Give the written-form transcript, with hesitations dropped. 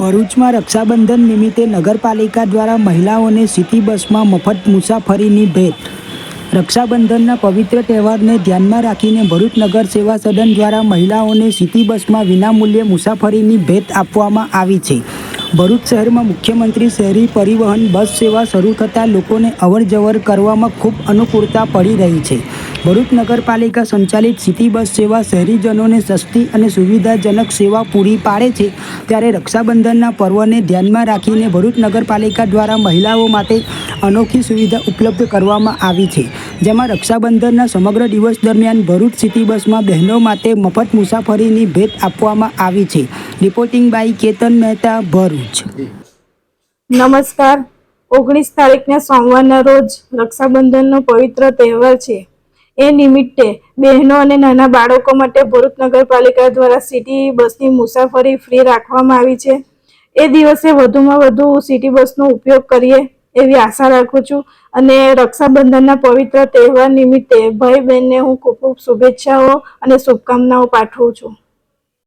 ભરૂચમાં રક્ષાબંધન નિમિત્તે નગરપાલિકા દ્વારા મહિલાઓને સિટી બસમાં મફત મુસાફરીની ભેટ. રક્ષાબંધનના પવિત્ર તહેવારને ધ્યાનમાં રાખીને ભરૂચ નગર સેવા સદન દ્વારા મહિલાઓને સિટી બસમાં વિનામૂલ્યે મુસાફરીની ભેટ આપવામાં આવી છે. ભરૂચ શહેરમાં મુખ્યમંત્રી શહેરી પરિવહન બસ સેવા શરૂ થતાં લોકોને અવરજવર કરવામાં ખૂબ અનુકૂળતા પડી રહી છે. ભરૂચ નગરપાલિકા સંચાલિત સિટી બસ સેવા શહેરીજનોને સસ્તી અને સુવિધાજનક સેવા પૂરી પાડે છે. ત્યારે રક્ષાબંધનના પર્વને ધ્યાનમાં રાખીને ભરૂચ નગરપાલિકા દ્વારા મહિલાઓ માટે અનોખી સુવિધા ઉપલબ્ધ કરવામાં આવી છે, જેમાં રક્ષાબંધનના સમગ્ર દિવસ દરમિયાન ભરૂચ સિટી બસમાં બહેનો માટે મફત મુસાફરીની ભેટ આપવામાં આવી છે. Reporting by Ketan Mehta, Bharuch. નમસ્કાર. 19 તારીખના સોમવારના રોજ રક્ષાબંધનનો પવિત્ર તહેવાર છે. એ નિમિત્તે બહેનો અને નાના બાળકો માટે ભરૂચ નગરપાલિકા દ્વારા સિટી બસની મુસાફરી ફ્રી રાખવામાં આવી છે. એ દિવસે વધુમાં વધુ સિટી બસનો ઉપયોગ કરીએ એવી આશા રાખું છું અને રક્ષાબંધનના પવિત્ર તહેવાર નિમિત્તે ભાઈ બહેનને હું ખૂબ ખૂબ શુભેચ્છાઓ અને શુભકામનાઓ પાઠવું છું.